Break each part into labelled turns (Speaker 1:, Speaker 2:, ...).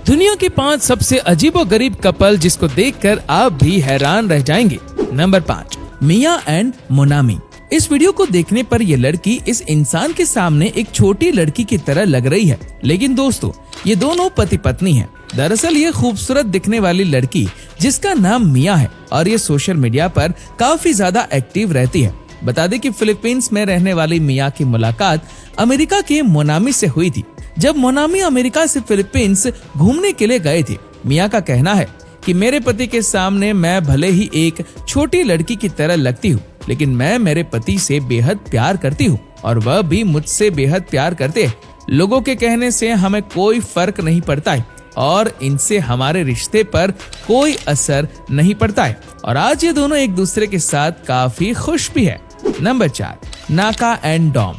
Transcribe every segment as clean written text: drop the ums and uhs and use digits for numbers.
Speaker 1: दुनिया के 5 सबसे अजीबोगरीब कपल जिसको देखकर आप भी हैरान रह जाएंगे। Number 5, Mia and Monami. इस वीडियो को देखने पर ये लड़की इस इंसान के सामने एक छोटी लड़की की तरह लग रही है, लेकिन दोस्तों ये दोनों पति पत्नी हैं। दरअसल ये खूबसूरत दिखने वाली लड़की जिसका नाम मिया है और ये सोशल मीडिया पर काफी ज्यादा एक्टिव रहती है। बता दें कि फिलीपींस में रहने वाली मिया की मुलाकात अमेरिका के मोनामी से हुई थी। जब मोनामी अमेरिका से फिलीपींस घूमने के लिए गए थे, मिया का कहना है कि मेरे पति के सामने मैं भले ही एक छोटी लड़की की तरह लगती हूँ, लेकिन मैं मेरे पति से बेहद प्यार करती हूँ और वह भी मुझसे बेहद प्यार करते हैं। लोगों के कहने से हमें कोई फर्क नहीं पड़ता है और इनसे हमारे रिश्ते पर कोई असर नहीं पड़ता है और आज ये दोनों एक दूसरे के साथ काफी खुश भी है। नंबर 4, नाका एंड डॉम।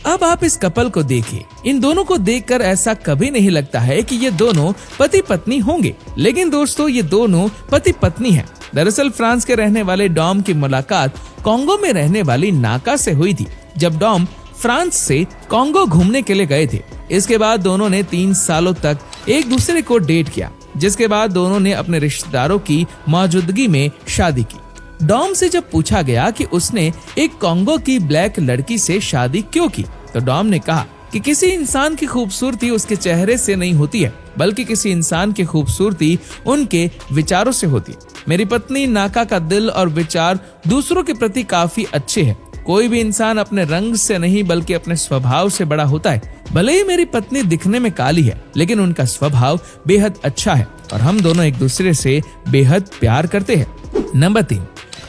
Speaker 1: अब आप इस कपल को देखिए, इन दोनों को देखकर ऐसा कभी नहीं लगता है कि ये दोनों पति पत्नी होंगे, लेकिन दोस्तों ये दोनों पति पत्नी हैं। दरअसल फ्रांस के रहने वाले डॉम की मुलाकात कॉन्गो में रहने वाली नाका से हुई थी, जब डॉम फ्रांस से कॉन्गो घूमने के लिए गए थे। इसके बाद दोनों ने 3 सालों तक एक दूसरे को डेट किया, जिसके बाद दोनों ने अपने रिश्तेदारों की मौजूदगी में शादी की। डॉम से जब पूछा गया कि उसने एक कॉन्गो की ब्लैक लड़की से शादी क्यों की, तो डॉम ने कहा कि किसी इंसान की खूबसूरती उसके चेहरे से नहीं होती है, बल्कि किसी इंसान की खूबसूरती उनके विचारों से होती है। मेरी पत्नी नाका का दिल और विचार दूसरों के प्रति काफी अच्छे हैं। कोई भी इंसान अपने रंग से नहीं बल्कि अपने स्वभाव से बड़ा होता है। भले ही मेरी पत्नी दिखने में काली है, लेकिन उनका स्वभाव बेहद अच्छा है और हम दोनों एक दूसरे से बेहद प्यार करते हैं। Number 3,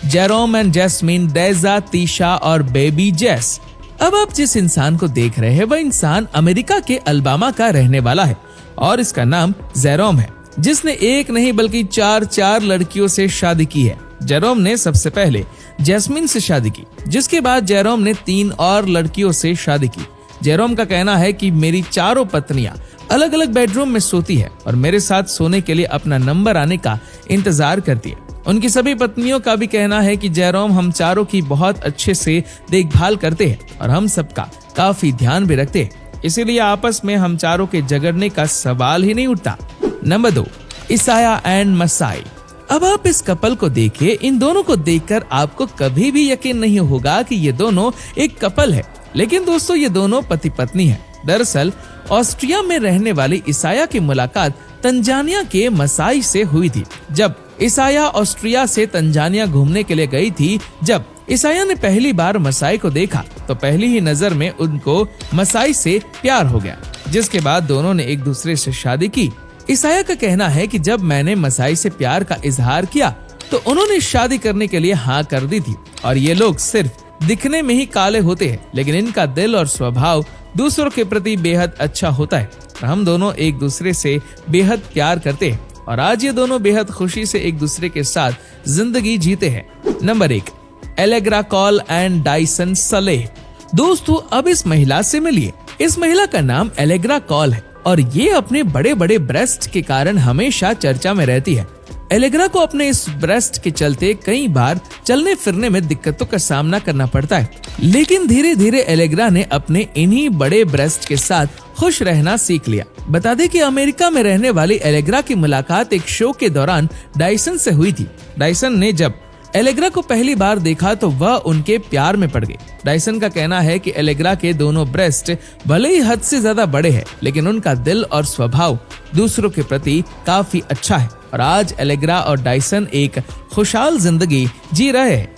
Speaker 1: Jerome and jasmine, डेजा, Tisha और बेबी जेस। अब आप जिस इंसान को देख रहे हैं वह इंसान अमेरिका के अल्बामा का रहने वाला है और इसका नाम जेरोम है, जिसने एक नहीं बल्कि 4 लड़कियों से शादी की है। जेरोम ने सबसे पहले जैस्मिन से शादी की, जिसके बाद जेरोम ने 3 और लड़कियों से शादी की। जेरोम का कहना है कि मेरी 4 पत्नियां अलग अलग बेडरूम में सोती है और मेरे साथ सोने के लिए अपना नंबर आने का इंतजार करती है। उनकी सभी पत्नियों का भी कहना है कि जेरोम हम चारों की बहुत अच्छे से देखभाल करते हैं और हम सबका काफी ध्यान भी रखते हैं, इसीलिए आपस में हम चारों के झगड़ने का सवाल ही नहीं उठता। Number 2, Isaiah and Masai. अब आप इस कपल को देखिए, इन दोनों को देखकर आपको कभी भी यकीन नहीं होगा कि ये दोनों एक कपल है, लेकिन दोस्तों ये दोनों पति पत्नी हैं। दरअसल ऑस्ट्रिया में रहने वाली इसाया की मुलाकात तंजानिया के मसाई से हुई थी। जब इसाया ऑस्ट्रिया से तंजानिया घूमने के लिए गई थी, जब इसाया ने पहली बार मसाई को देखा तो पहली ही नजर में उनको मसाई से प्यार हो गया, जिसके बाद दोनों ने एक दूसरे से शादी की। इसाया का कहना है कि जब मैंने मसाई से प्यार का इजहार किया तो उन्होंने शादी करने के लिए हाँ कर दी थी और ये लोग सिर्फ दिखने में ही काले होते हैं, लेकिन इनका दिल और स्वभाव दूसरों के प्रति बेहद अच्छा होता है। हम दोनों एक दूसरे से बेहद प्यार करते हैं और आज ये दोनों बेहद खुशी से एक दूसरे के साथ जिंदगी जीते हैं। Number 1, Allegra call and Dyson Saleh. दोस्तों अब इस महिला से मिलिए। इस महिला का नाम एलेग्रा कॉल है और ये अपने बड़े बड़े ब्रेस्ट के कारण हमेशा चर्चा में रहती है। एलेग्रा को अपने इस ब्रेस्ट के चलते कई बार चलने फिरने में दिक्कतों का सामना करना पड़ता है, लेकिन धीरे धीरे एलेग्रा ने अपने इन्हीं बड़े ब्रेस्ट के साथ खुश रहना सीख लिया। बता दें कि अमेरिका में रहने वाली एलेग्रा की मुलाकात एक शो के दौरान डाइसन से हुई थी। डाइसन ने जब एलेग्रा को पहली बार देखा तो वह उनके प्यार में पड़ गई। डाइसन का कहना है कि एलेग्रा के दोनों ब्रेस्ट भले ही हद से ज्यादा बड़े हैं, लेकिन उनका दिल और स्वभाव दूसरों के प्रति काफी अच्छा है और आज एलेग्रा और डाइसन एक खुशहाल जिंदगी जी रहे हैं।